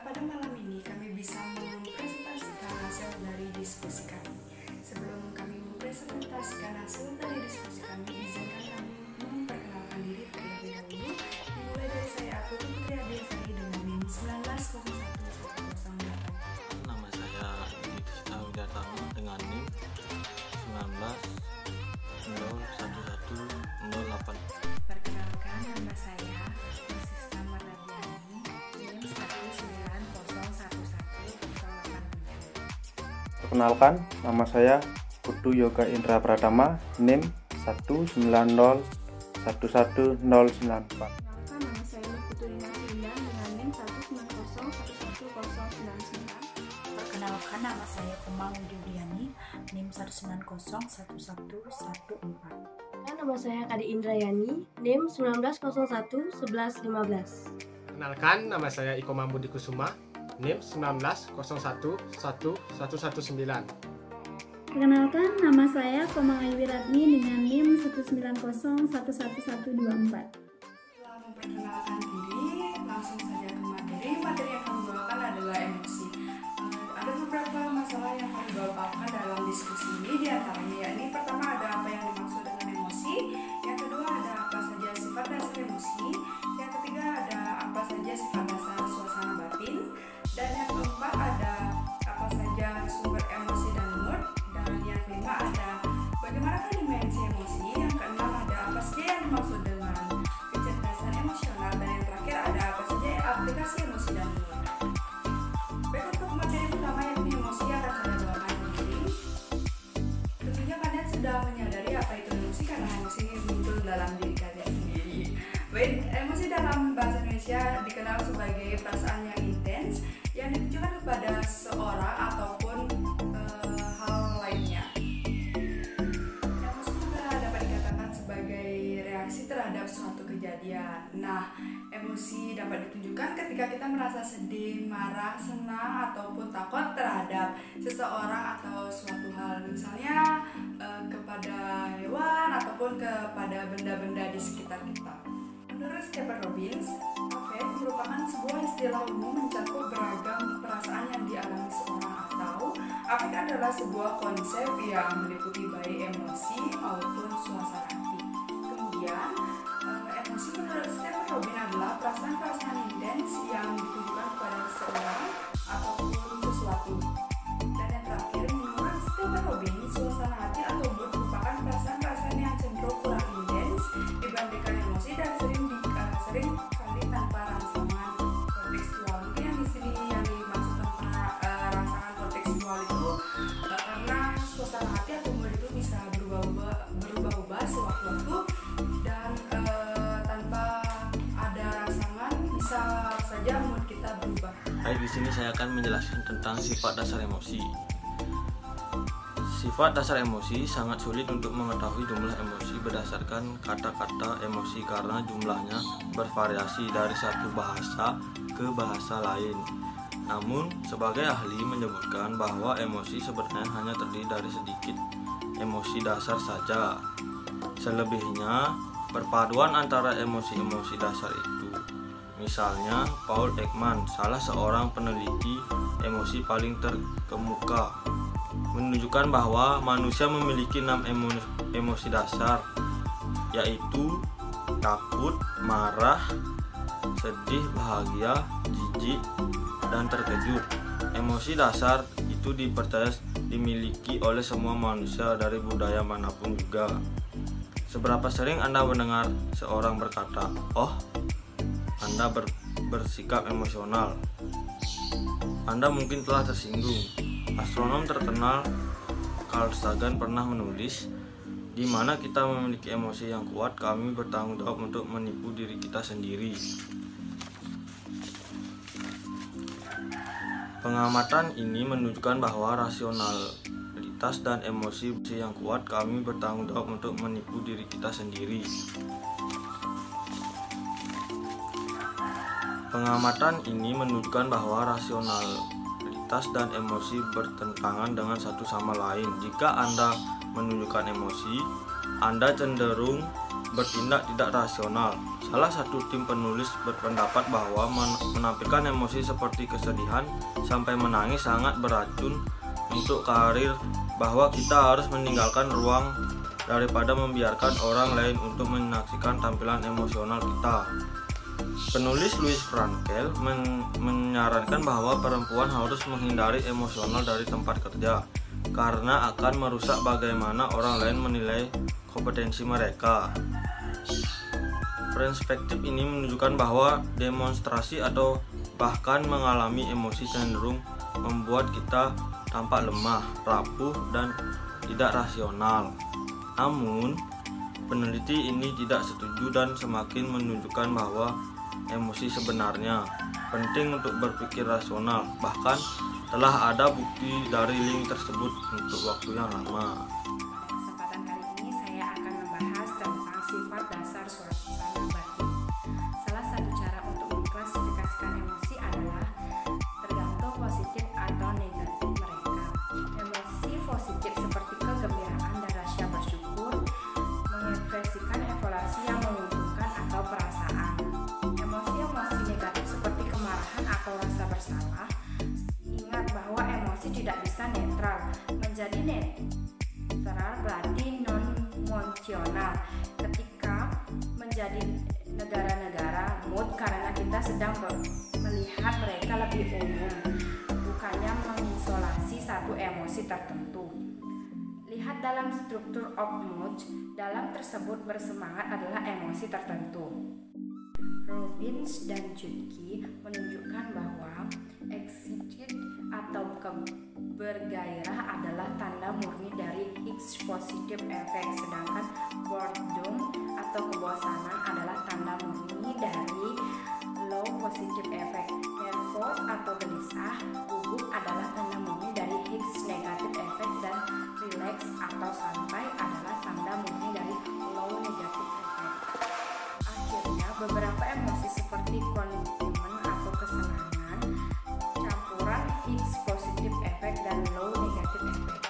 pada malam ini kami bisa mempresentasikan hasil dari diskusi kami. Sebelum kami mempresentasikan hasil dari diskusi kami, izinkan kami memperkenalkan diri terlebih dahulu. Dimulai dari saya, aku Putri Adiasari dengan NIM 19011108. Nama saya Dita Widatama dengan NIM 19011108. Perkenalkan, nama saya Sista Maradiani, NIM 19011108. Perkenalkan, nama saya Putu Yoga Indra Pratama, NIM 190111094. Perkenalkan, nama saya Putu Rina Indah dengan NIM 190111099. Perkenalkan, nama saya Komang Widiani, NIM 1901114. Nama saya Kadi Indrayani, NIM 19011115. Kenalkan, nama saya Iko Mambudi Kusuma, NIM 19011119. Perkenalkan, nama saya Komang Ayu Wiratni dengan NIM 190111124. Setelah memperkenalkan diri, langsung saja ke materi. Materi yang kami bawakan adalah emosi. Ada beberapa masalah yang kami bawakan dalam diskusi ini, diantaranya yakni pertama ada apa yang dimaksud dengan emosi, yang kedua ada apa saja sifat dasar emosi, yang ketiga ada apa saja sifat dasar suasana batin, dan yang keempat ada apa saja sumber emosi dan mood, dan yang kelima ada bagaimana dimensi emosi, yang keenam ada apa saja yang dimaksud dengan kecerdasan emosional, dan yang terakhir ada apa saja aplikasi emosi dan mood. Baik, untuk materi pertama yakni emosi akan saya bawakan sendiri. Tentunya kalian sudah menyadari apa itu emosi karena emosi muncul dalam diri kalian sendiri. Baik, emosi dalam bahasa Indonesia dikenal sebagai perasaan yang intens yang ditujukan kepada seseorang ataupun hal lainnya. Emosi juga dapat dikatakan sebagai reaksi terhadap suatu kejadian. Nah, emosi dapat ditunjukkan ketika kita merasa sedih, marah, senang, ataupun takut terhadap seseorang atau suatu hal, misalnya kepada hewan ataupun kepada benda-benda di sekitar kita. Menurut Stephen Robbins, affect merupakan sebuah istilah umum mencakup beragam perasaan yang dialami seorang, atau affect adalah sebuah konsep yang meliputi baik emosi maupun suasana hati. Kemudian, emosi menurut Stephen Robbins adalah perasaan-perasaan intens yang ditujukan kepada seseorang ataupun sesuatu. Dan yang terakhir, menurut Stephen Robbins, suasana hati atau mood merupakan perasaan-perasaan yang cenderung kurang intens dibandingkan emosi dan sering kali tanpa rangsangan kontekstual. Mungkin yang di sini yang dimaksud tanpa rangsangan kontekstual itu karena suasana hati atau mood itu bisa berubah-ubah sewaktu-waktu dan tanpa ada rangsangan bisa saja mood kita berubah. Baik, di sini saya akan menjelaskan tentang sifat dasar emosi. Sifat dasar emosi sangat sulit untuk mengetahui jumlah emosi berdasarkan kata-kata emosi karena jumlahnya bervariasi dari satu bahasa ke bahasa lain. Namun, sebagai ahli menyebutkan bahwa emosi sebenarnya hanya terdiri dari sedikit emosi dasar saja. Selebihnya, perpaduan antara emosi-emosi dasar itu. Misalnya, Paul Ekman, salah seorang peneliti emosi paling terkemuka, menunjukkan bahwa manusia memiliki 6 emosi dasar, yaitu takut, marah, sedih, bahagia, jijik, dan terkejut. Emosi dasar itu dipercaya dimiliki oleh semua manusia dari budaya manapun juga. Seberapa sering Anda mendengar seorang berkata, "Oh, Anda bersikap emosional"? Anda mungkin telah tersinggung. Astronom terkenal Carl Sagan pernah menulis, "Di mana kita memiliki emosi yang kuat, kami bertanggung jawab untuk menipu diri kita sendiri." Pengamatan ini menunjukkan bahwa rasionalitas dan emosi yang kuat, kami bertanggung jawab untuk menipu diri kita sendiri. Pengamatan ini menunjukkan bahwa rasionalitas dan emosi bertentangan dengan satu sama lain. Jika Anda menunjukkan emosi, Anda cenderung bertindak tidak rasional. Salah satu tim penulis berpendapat bahwa menampilkan emosi seperti kesedihan sampai menangis sangat beracun untuk karir, bahwa kita harus meninggalkan ruang daripada membiarkan orang lain untuk menyaksikan tampilan emosional kita. Penulis Louis Frankel menyarankan bahwa perempuan harus menghindari emosional dari tempat kerja karena akan merusak bagaimana orang lain menilai kompetensi mereka. Perspektif ini menunjukkan bahwa demonstrasi atau bahkan mengalami emosi cenderung membuat kita tampak lemah, rapuh, dan tidak rasional. Namun, peneliti ini tidak setuju dan semakin menunjukkan bahwa emosi sebenarnya penting untuk berpikir rasional. Bahkan telah ada bukti dari link tersebut untuk waktu yang lama. Kesempatan kali ini saya akan membahas tentang sifat dasar suasana batin. Salah satu cara untuk mengklasifikasikan emosi adalah tergantung positif atau negatif mereka. Emosi positif seperti kegembiraan dan rasa bersyukur mengekspresikan evaluasi yang menguntungkan atau perasaan. Emosi-emosi negatif seperti kemarahan atau rasa bersalah, ingat bahwa emosi tidak bisa netral. Menjadi netral berarti non-emosional. Ketika menjadi negara-negara mood karena kita sedang melihat mereka lebih umum, bukannya mengisolasi satu emosi tertentu. Lihat dalam struktur of mood, dalam tersebut bersemangat adalah emosi tertentu. Robbins dan Judge menunjukkan bahwa excited atau bergairah adalah tanda murni dari Higgs positive effect, sedangkan boredom atau kebosanan adalah tanda murni dari low positive effect. Nervous atau gelisah, gugup adalah tanda murni dari Higgs negative effect, dan relax atau santai adalah tanda murni dari low negative effect. Akhirnya, beberapa emosi seperti contentment atau kesenangan, campuran Higgs positive effect dan low negative effect,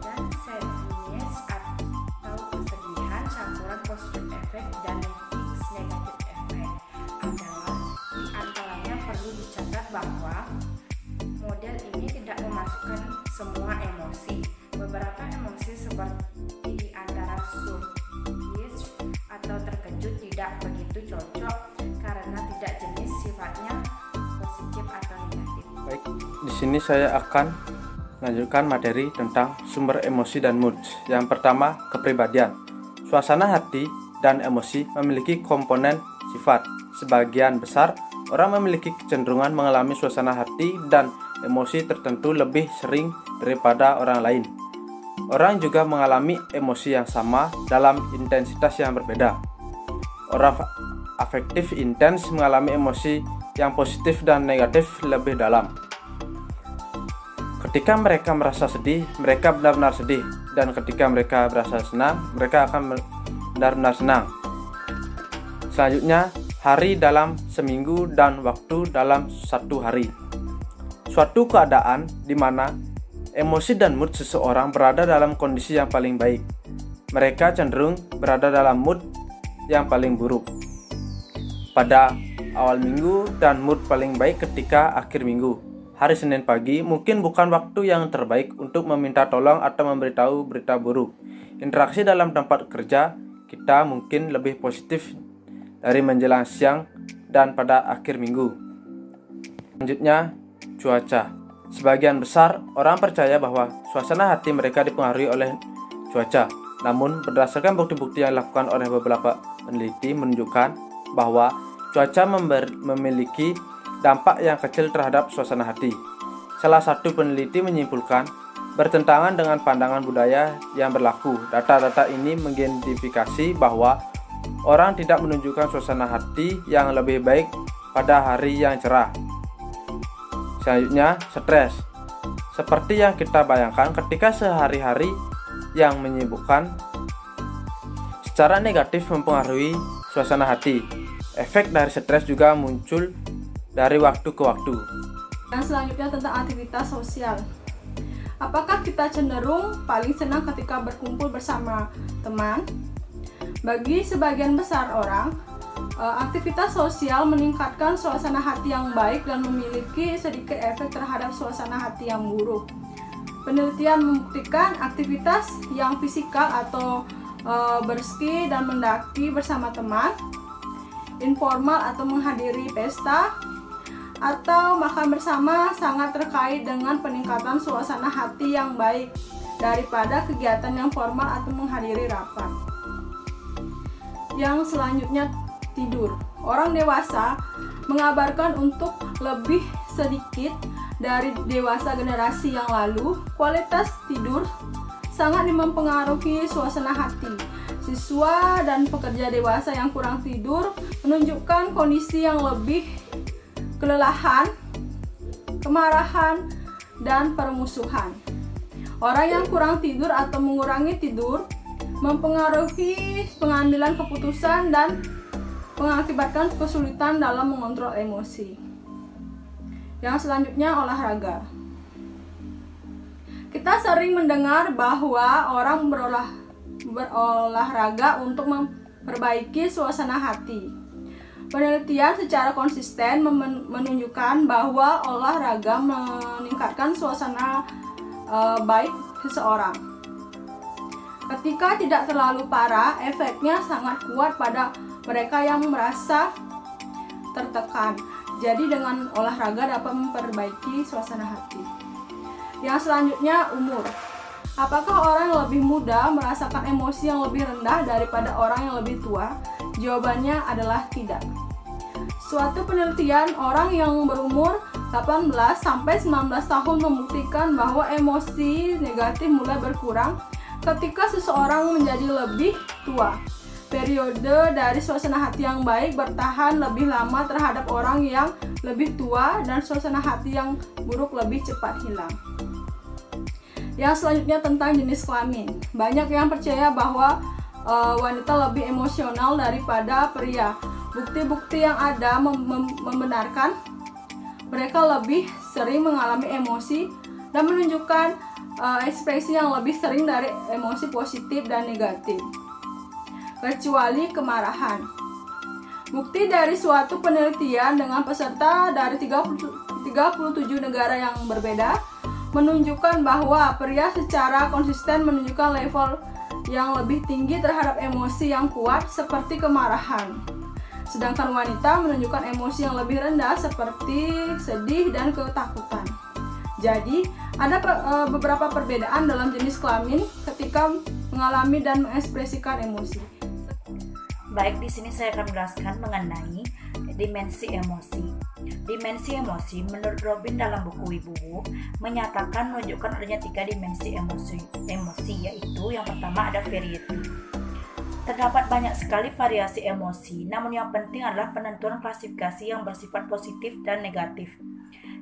dan sadness atau kesedihan, campuran positive effect dan Higgs negative effect adalah di antaranya. Perlu dicatat bahwa model ini tidak memasukkan semua emosi. Beberapa emosi seperti di antara surprise atau terkejut tidak begitu cocok karena tidak jenis sifatnya positif atau negatif. Baik, di sini saya akan melanjutkan materi tentang sumber emosi dan mood. Yang pertama, kepribadian. Suasana hati dan emosi memiliki komponen sifat. Sebagian besar orang memiliki kecenderungan mengalami suasana hati dan emosi tertentu lebih sering daripada orang lain. Orang juga mengalami emosi yang sama dalam intensitas yang berbeda. Orang afektif intens mengalami emosi yang positif dan negatif lebih dalam. Ketika mereka merasa sedih, mereka benar-benar sedih, dan ketika mereka merasa senang, mereka akan benar-benar senang. Selanjutnya, hari dalam seminggu dan waktu dalam satu hari. Suatu keadaan di mana emosi dan mood seseorang berada dalam kondisi yang paling baik. Mereka cenderung berada dalam mood yang paling buruk pada awal minggu dan mood paling baik ketika akhir minggu. Hari Senin pagi mungkin bukan waktu yang terbaik untuk meminta tolong atau memberitahu berita buruk. Interaksi dalam tempat kerja kita mungkin lebih positif dari menjelang siang dan pada akhir minggu. Selanjutnya, cuaca. Sebagian besar orang percaya bahwa suasana hati mereka dipengaruhi oleh cuaca. Namun, berdasarkan bukti-bukti yang dilakukan oleh beberapa peneliti menunjukkan bahwa cuaca memiliki dampak yang kecil terhadap suasana hati. Salah satu peneliti menyimpulkan bertentangan dengan pandangan budaya yang berlaku. Data-data ini mengidentifikasi bahwa orang tidak menunjukkan suasana hati yang lebih baik pada hari yang cerah. Selanjutnya, stres. Seperti yang kita bayangkan, ketika sehari-hari yang menyibukkan secara negatif mempengaruhi suasana hati. Efek dari stres juga muncul dari waktu ke waktu. Yang selanjutnya tentang aktivitas sosial. Apakah kita cenderung paling senang ketika berkumpul bersama teman? Bagi sebagian besar orang, Aktivitas sosial meningkatkan suasana hati yang baik dan memiliki sedikit efek terhadap suasana hati yang buruk. Penelitian membuktikan aktivitas yang fisikal atau berski dan mendaki bersama teman, informal atau menghadiri pesta, atau makan bersama sangat terkait dengan peningkatan suasana hati yang baik daripada kegiatan yang formal atau menghadiri rapat. Yang selanjutnya, tidur. Orang dewasa mengabarkan untuk lebih sedikit dari dewasa generasi yang lalu, kualitas tidur sangat mempengaruhi suasana hati. Siswa dan pekerja dewasa yang kurang tidur menunjukkan kondisi yang lebih kelelahan, kemarahan, dan permusuhan. Orang yang kurang tidur atau mengurangi tidur mempengaruhi pengambilan keputusan dan mengakibatkan kesulitan dalam mengontrol emosi. Yang selanjutnya, olahraga. Kita sering mendengar bahwa orang berolahraga untuk memperbaiki suasana hati. Penelitian secara konsisten menunjukkan bahwa olahraga meningkatkan suasana baik seseorang. Ketika tidak terlalu parah, efeknya sangat kuat pada mereka yang merasa tertekan. Jadi dengan olahraga dapat memperbaiki suasana hati. Yang selanjutnya, umur. Apakah orang yang lebih muda merasakan emosi yang lebih rendah daripada orang yang lebih tua? Jawabannya adalah tidak. Suatu penelitian orang yang berumur 18 sampai 19 tahun membuktikan bahwa emosi negatif mulai berkurang ketika seseorang menjadi lebih tua. Periode dari suasana hati yang baik bertahan lebih lama terhadap orang yang lebih tua dan suasana hati yang buruk lebih cepat hilang. Yang selanjutnya, tentang jenis kelamin. Banyak yang percaya bahwa wanita lebih emosional daripada pria. Bukti-bukti yang ada membenarkan mereka lebih sering mengalami emosi dan menunjukkan ekspresi yang lebih sering dari emosi positif dan negatif, kecuali kemarahan. Bukti dari suatu penelitian dengan peserta dari 37 negara yang berbeda menunjukkan bahwa pria secara konsisten menunjukkan level yang lebih tinggi terhadap emosi yang kuat seperti kemarahan. Sedangkan wanita menunjukkan emosi yang lebih rendah seperti sedih dan ketakutan. Jadi, ada beberapa perbedaan dalam jenis kelamin ketika mengalami dan mengekspresikan emosi. Baik, di sini saya akan menjelaskan mengenai dimensi emosi. Dimensi emosi menurut Robin dalam buku Wibu menyatakan menunjukkan adanya 3 dimensi emosi, yaitu yang pertama ada variety. Terdapat banyak sekali variasi emosi, namun yang penting adalah penentuan klasifikasi yang bersifat positif dan negatif.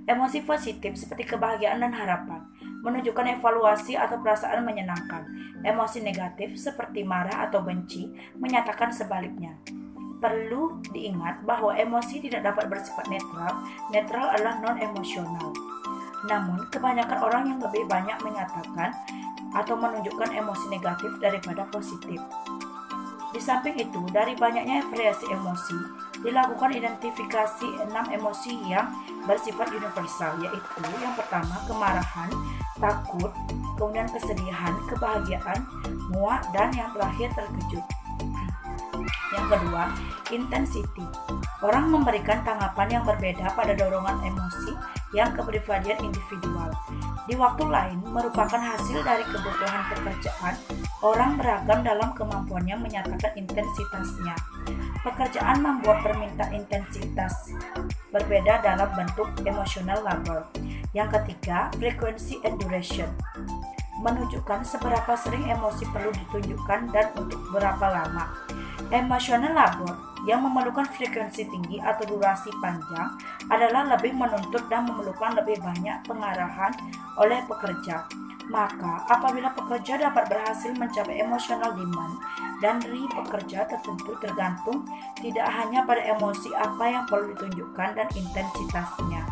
Emosi positif seperti kebahagiaan dan harapan menunjukkan evaluasi atau perasaan menyenangkan. Emosi negatif seperti marah atau benci menyatakan sebaliknya. Perlu diingat bahwa emosi tidak dapat bersifat netral. Netral adalah non-emosional. Namun, kebanyakan orang yang lebih banyak menyatakan atau menunjukkan emosi negatif daripada positif. Di samping itu, dari banyaknya variasi emosi, dilakukan identifikasi 6 emosi yang bersifat universal, yaitu yang pertama kemarahan, takut, kemudian kesedihan, kebahagiaan, muak, dan yang terakhir terkejut. Yang kedua, intensity. Orang memberikan tanggapan yang berbeda pada dorongan emosi yang kepribadian individual. Di waktu lain, merupakan hasil dari kebutuhan pekerjaan, orang beragam dalam kemampuannya menyatakan intensitasnya. Pekerjaan membuat permintaan intensitas berbeda dalam bentuk emotional labor. Yang ketiga, frequency and duration. Menunjukkan seberapa sering emosi perlu ditunjukkan dan untuk berapa lama. Emotional labor yang memerlukan frekuensi tinggi atau durasi panjang adalah lebih menuntut dan memerlukan lebih banyak pengarahan oleh pekerja. Maka, apabila pekerja dapat berhasil mencapai emotional demand dari pekerja tergantung tidak hanya pada emosi apa yang perlu ditunjukkan dan intensitasnya,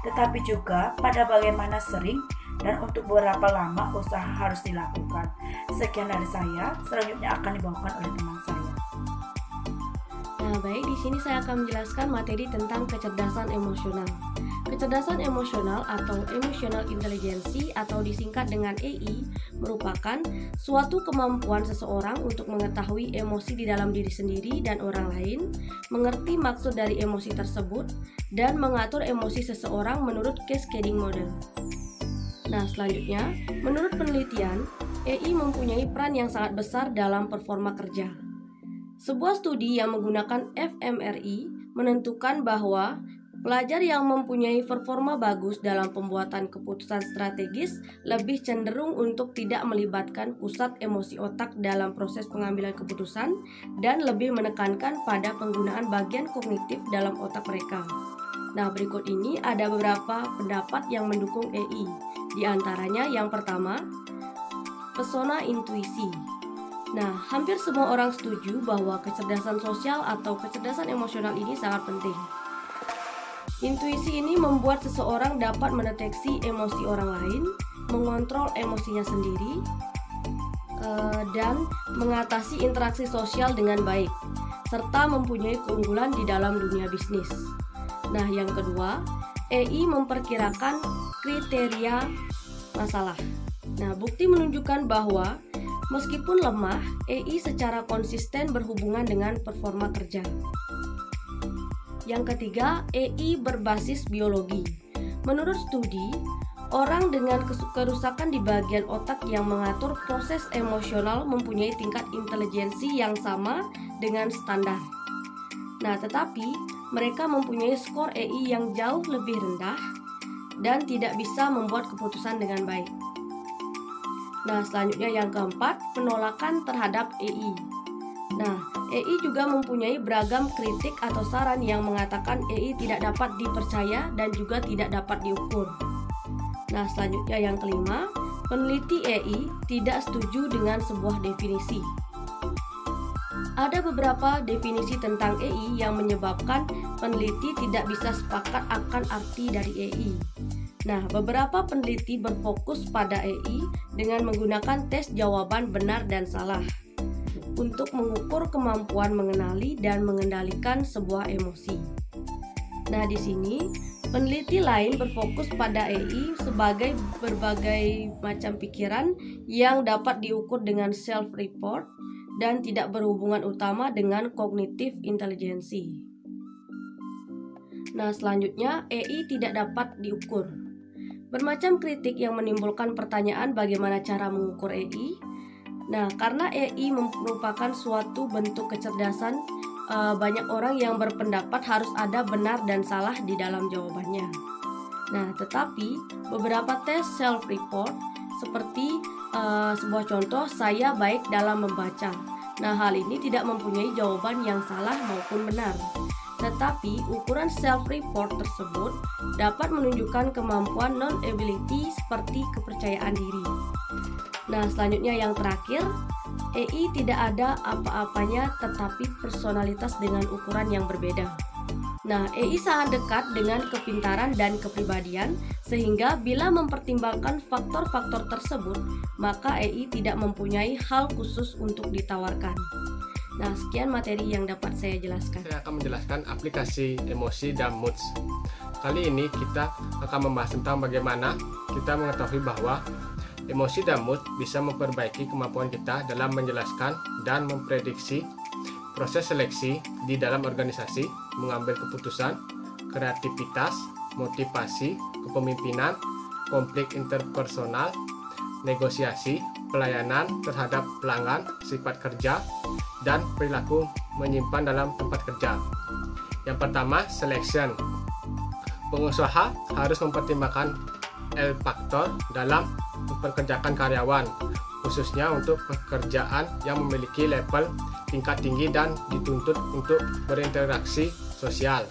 tetapi juga pada bagaimana sering dan untuk berapa lama usaha harus dilakukan. Sekian dari saya, selanjutnya akan dibawakan oleh teman saya. Nah, baik, di sini saya akan menjelaskan materi tentang kecerdasan emosional. Kecerdasan emosional atau emotional intelligence atau disingkat dengan EI merupakan suatu kemampuan seseorang untuk mengetahui emosi di dalam diri sendiri dan orang lain, mengerti maksud dari emosi tersebut, dan mengatur emosi seseorang menurut cascading model. Nah, selanjutnya, menurut penelitian, EI mempunyai peran yang sangat besar dalam performa kerja. Sebuah studi yang menggunakan fMRI menentukan bahwa pelajar yang mempunyai performa bagus dalam pembuatan keputusan strategis lebih cenderung untuk tidak melibatkan pusat emosi otak dalam proses pengambilan keputusan dan lebih menekankan pada penggunaan bagian kognitif dalam otak mereka. Nah, berikut ini ada beberapa pendapat yang mendukung EI. Di antaranya yang pertama, pesona intuisi. Nah, hampir semua orang setuju bahwa kecerdasan sosial atau kecerdasan emosional ini sangat penting. Intuisi ini membuat seseorang dapat mendeteksi emosi orang lain, mengontrol emosinya sendiri, dan mengatasi interaksi sosial dengan baik, serta mempunyai keunggulan di dalam dunia bisnis. Nah, yang kedua, EI memperkirakan kriteria masalah. Nah, bukti menunjukkan bahwa meskipun lemah, EI secara konsisten berhubungan dengan performa kerja. Yang ketiga, EI berbasis biologi. Menurut studi, orang dengan kerusakan di bagian otak yang mengatur proses emosional mempunyai tingkat intelijensi yang sama dengan standar. Nah, tetapi mereka mempunyai skor EI yang jauh lebih rendah dan tidak bisa membuat keputusan dengan baik. Nah, selanjutnya yang keempat, penolakan terhadap EI. Nah, EI juga mempunyai beragam kritik atau saran yang mengatakan EI tidak dapat dipercaya dan juga tidak dapat diukur. Nah, selanjutnya yang kelima, peneliti EI tidak setuju dengan sebuah definisi. Ada beberapa definisi tentang EI yang menyebabkan peneliti tidak bisa sepakat akan arti dari EI. Nah, beberapa peneliti berfokus pada EI dengan menggunakan tes jawaban benar dan salah untuk mengukur kemampuan mengenali dan mengendalikan sebuah emosi. Nah, di sini peneliti lain berfokus pada EI sebagai berbagai macam pikiran yang dapat diukur dengan self-report dan tidak berhubungan utama dengan kognitif intelijensi. Nah, selanjutnya EI tidak dapat diukur. Bermacam kritik yang menimbulkan pertanyaan bagaimana cara mengukur EI. Nah, karena EI merupakan suatu bentuk kecerdasan, banyak orang yang berpendapat harus ada benar dan salah di dalam jawabannya. Nah, tetapi beberapa tes self-report seperti sebuah contoh, saya baik dalam membaca. Nah, hal ini tidak mempunyai jawaban yang salah maupun benar. Tetapi ukuran self-report tersebut dapat menunjukkan kemampuan non-ability seperti kepercayaan diri. Nah, selanjutnya yang terakhir, EI tidak ada apa-apanya tetapi personalitas dengan ukuran yang berbeda. Nah, EI sangat dekat dengan kepintaran dan kepribadian, sehingga bila mempertimbangkan faktor-faktor tersebut, maka EI tidak mempunyai hal khusus untuk ditawarkan. Nah, sekian materi yang dapat saya jelaskan. Saya akan menjelaskan aplikasi emosi dan moods. Kali ini kita akan membahas tentang bagaimana kita mengetahui bahwa emosi dan mood bisa memperbaiki kemampuan kita dalam menjelaskan dan memprediksi proses seleksi di dalam organisasi, mengambil keputusan, kreativitas, motivasi, kepemimpinan, konflik interpersonal, negosiasi, pelayanan terhadap pelanggan, sifat kerja, dan perilaku menyimpan dalam tempat kerja. Yang pertama, selection. Pengusaha harus mempertimbangkan L-faktor dalam mempekerjakan karyawan, khususnya untuk pekerjaan yang memiliki level tingkat tinggi dan dituntut untuk berinteraksi sosial.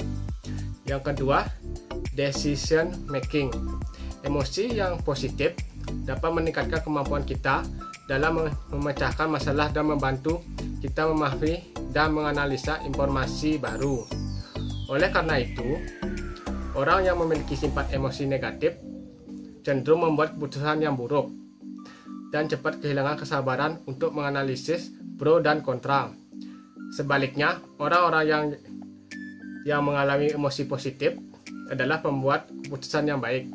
Yang kedua, decision making. Emosi yang positif dapat meningkatkan kemampuan kita dalam memecahkan masalah dan membantu kita memahami dan menganalisa informasi baru. Oleh karena itu, orang yang memiliki sifat emosi negatif cenderung membuat keputusan yang buruk dan cepat kehilangan kesabaran untuk menganalisis pro dan kontra. Sebaliknya, orang-orang yang mengalami emosi positif adalah pembuat keputusan yang baik.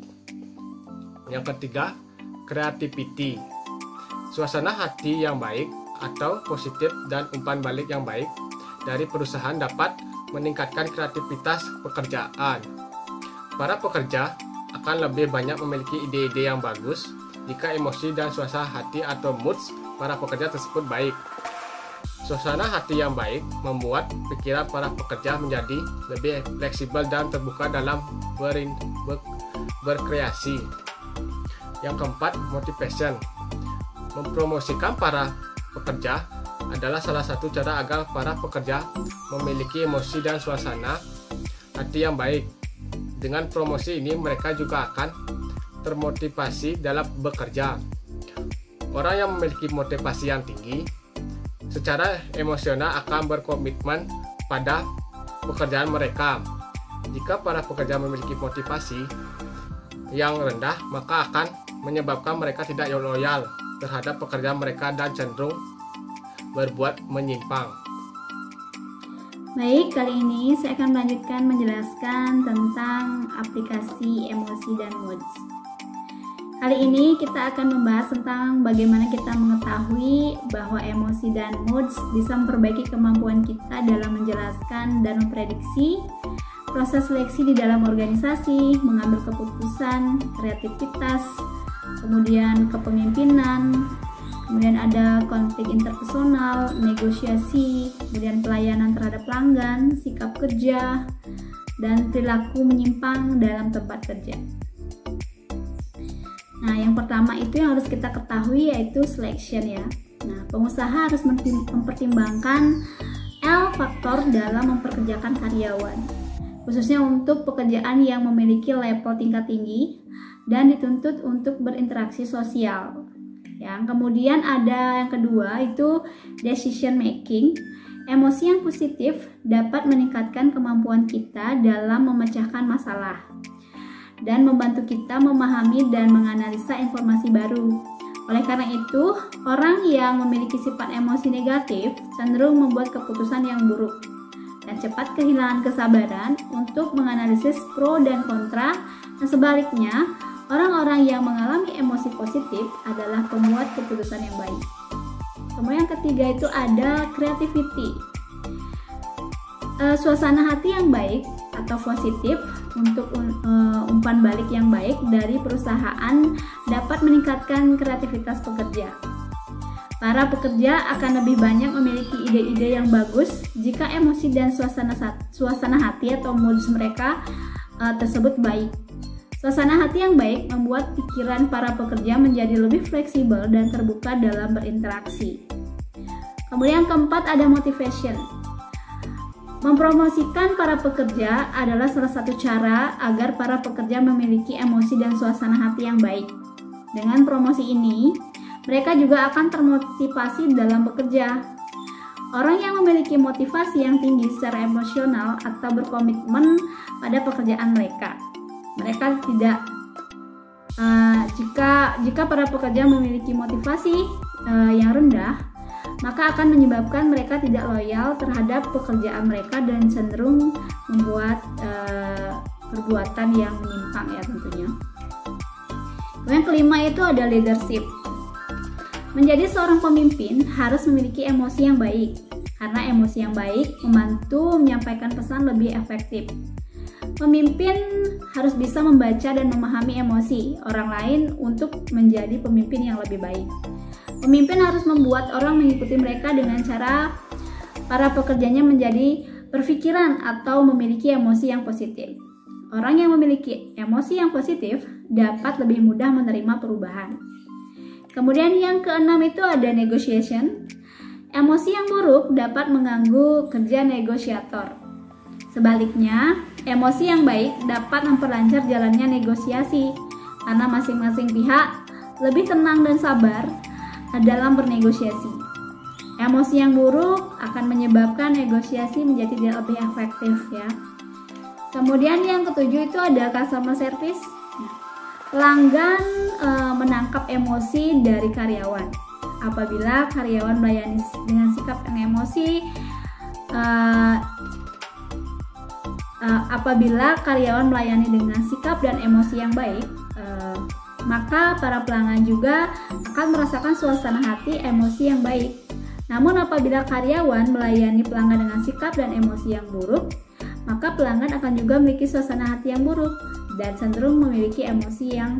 Yang ketiga, creativity. Suasana hati yang baik atau positif dan umpan balik yang baik dari perusahaan dapat meningkatkan kreativitas pekerjaan. Para pekerja akan lebih banyak memiliki ide-ide yang bagus jika emosi dan suasana hati atau moods para pekerja tersebut baik. Suasana hati yang baik membuat pikiran para pekerja menjadi lebih fleksibel dan terbuka dalam berkreasi. Yang keempat, motivation. Mempromosikan para pekerja adalah salah satu cara agar para pekerja memiliki emosi dan suasana hati yang baik. Dengan promosi ini mereka juga akan termotivasi dalam bekerja. Orang yang memiliki motivasi yang tinggi secara emosional akan berkomitmen pada pekerjaan mereka. Jika para pekerja memiliki motivasi yang rendah, maka akan menyebabkan mereka tidak loyal terhadap pekerjaan mereka dan cenderung berbuat menyimpang. Baik, kali ini saya akan melanjutkan menjelaskan tentang aplikasi emosi dan moods. Kali ini kita akan membahas tentang bagaimana kita mengetahui bahwa emosi dan moods bisa memperbaiki kemampuan kita dalam menjelaskan dan memprediksi proses seleksi di dalam organisasi, mengambil keputusan, kreativitas, kemudian kepemimpinan, kemudian ada konflik interpersonal, negosiasi, kemudian pelayanan terhadap pelanggan, sikap kerja, dan perilaku menyimpang dalam tempat kerja. Nah, yang pertama itu yang harus kita ketahui yaitu selection ya. Nah, pengusaha harus mempertimbangkan L faktor dalam mempekerjakan karyawan, khususnya untuk pekerjaan yang memiliki level tingkat tinggi dan dituntut untuk berinteraksi sosial. Yang kemudian ada yang kedua itu decision making. Emosi yang positif dapat meningkatkan kemampuan kita dalam memecahkan masalah dan membantu kita memahami dan menganalisa informasi baru. Oleh karena itu, orang yang memiliki sifat emosi negatif cenderung membuat keputusan yang buruk dan cepat kehilangan kesabaran untuk menganalisis pro dan kontra, dan sebaliknya, orang-orang yang mengalami emosi positif adalah pembuat keputusan yang baik. Kemudian yang ketiga itu ada creativity. Suasana hati yang baik atau positif untuk umpan balik yang baik dari perusahaan dapat meningkatkan kreativitas pekerja. Para pekerja akan lebih banyak memiliki ide-ide yang bagus jika emosi dan suasana hati atau moods mereka tersebut baik. Suasana hati yang baik membuat pikiran para pekerja menjadi lebih fleksibel dan terbuka dalam berinteraksi. Kemudian yang keempat ada motivation. Mempromosikan para pekerja adalah salah satu cara agar para pekerja memiliki emosi dan suasana hati yang baik. Dengan promosi ini, mereka juga akan termotivasi dalam bekerja. Orang yang memiliki motivasi yang tinggi secara emosional atau berkomitmen pada pekerjaan mereka tidak jika para pekerja memiliki motivasi yang rendah, maka akan menyebabkan mereka tidak loyal terhadap pekerjaan mereka dan cenderung membuat perbuatan yang menyimpang ya tentunya. Yang kelima itu ada leadership. Menjadi seorang pemimpin harus memiliki emosi yang baik, karena emosi yang baik membantu menyampaikan pesan lebih efektif. Pemimpin harus bisa membaca dan memahami emosi orang lain untuk menjadi pemimpin yang lebih baik. Pemimpin harus membuat orang mengikuti mereka dengan cara para pekerjanya menjadi berpikiran atau memiliki emosi yang positif. Orang yang memiliki emosi yang positif dapat lebih mudah menerima perubahan. Kemudian yang keenam itu ada negotiation. Emosi yang buruk dapat mengganggu kerja negosiator. Sebaliknya, emosi yang baik dapat memperlancar jalannya negosiasi karena masing-masing pihak lebih tenang dan sabar dalam bernegosiasi. Emosi yang buruk akan menyebabkan negosiasi menjadi tidak lebih efektif ya. Kemudian yang ketujuh itu ada customer service. Pelanggan menangkap emosi dari karyawan. Apabila karyawan melayani dengan sikap yang emosi, apabila karyawan melayani dengan sikap dan emosi yang baik, maka para pelanggan juga akan merasakan suasana hati emosi yang baik. Namun apabila karyawan melayani pelanggan dengan sikap dan emosi yang buruk, maka pelanggan akan juga memiliki suasana hati yang buruk dan cenderung memiliki emosi yang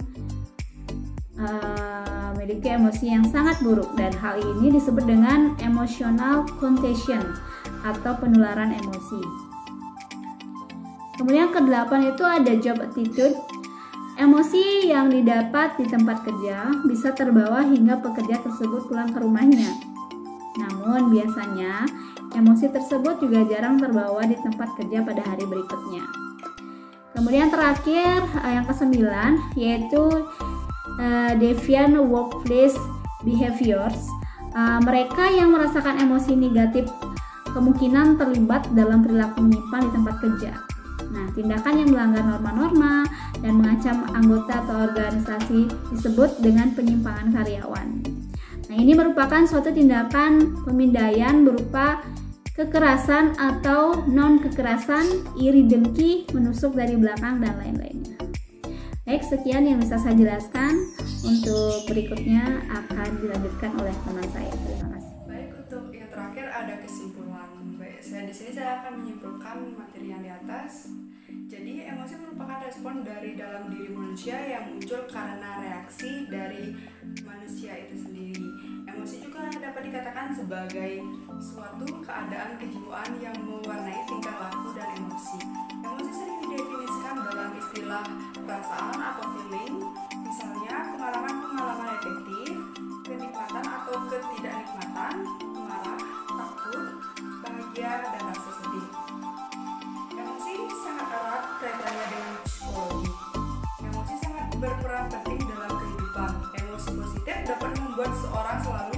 sangat buruk, dan hal ini disebut dengan emotional contagion atau penularan emosi. Kemudian ke-8 itu ada job attitude. Emosi yang didapat di tempat kerja bisa terbawa hingga pekerja tersebut pulang ke rumahnya. Namun biasanya emosi tersebut juga jarang terbawa di tempat kerja pada hari berikutnya. Kemudian terakhir yang ke-9 yaitu deviant workplace behaviors. Mereka yang merasakan emosi negatif kemungkinan terlibat dalam perilaku menyimpang di tempat kerja. Nah, tindakan yang melanggar norma-norma dan mengancam anggota atau organisasi disebut dengan penyimpangan karyawan. Nah, ini merupakan suatu tindakan pemindaian berupa kekerasan atau non-kekerasan, iri dengki, menusuk dari belakang, dan lain-lainnya. Baik, sekian yang bisa saya jelaskan. Untuk berikutnya akan dilanjutkan oleh teman saya. Terima kasih. Baik, untuk yang terakhir ada kesimpulan. Baik, di sini saya akan menyimpulkan materi yang di atas. Jadi, emosi merupakan respon dari dalam diri manusia yang muncul karena reaksi dari manusia itu sendiri. Emosi juga dapat dikatakan sebagai suatu keadaan kejiwaan yang mewarnai tingkah laku dan emosi. Emosi sering didefinisikan dalam istilah perasaan atau feeling, misalnya pengalaman-pengalaman efektif, kenikmatan atau ketidaknikmatan, marah, takut, bahagia, dan rasa sedih. Emosi sangat erat kaitannya dengan psikologi. Emosi sangat berperan penting dalam kehidupan. Emosi positif dapat membuat seorang selalu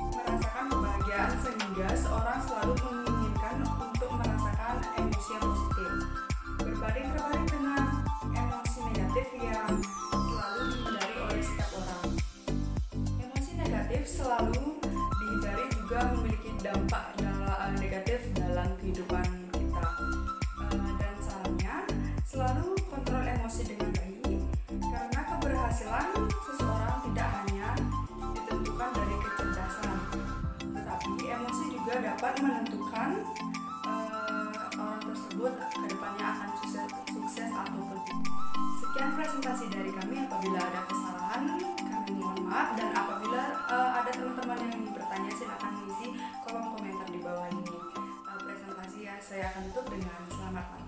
merasakan kebahagiaan, sehingga seorang selalu menginginkan untuk merasakan emosi yang positif. Berbanding terbalik dengan emosi negatif yang selalu dihindari oleh setiap orang. Emosi negatif selalu dihindari juga memiliki dampak negatif dalam kehidupan kita. Dan salahnya, selalu kontrol emosi dengan baik, karena keberhasilan seseorang tidak hanya ditentukan dari kecerdasan, tetapi emosi juga dapat menentukan orang tersebut kedepannya akan sukses ataupun tidak. Sekian presentasi dari kami. Apabila ada kesalahan, kami mohon maaf, dan apabila ada teman-teman yang ingin bertanya, silakan mengisi kolom komentar di bawah ini. Presentasi saya akan tutup dengan selamat malam.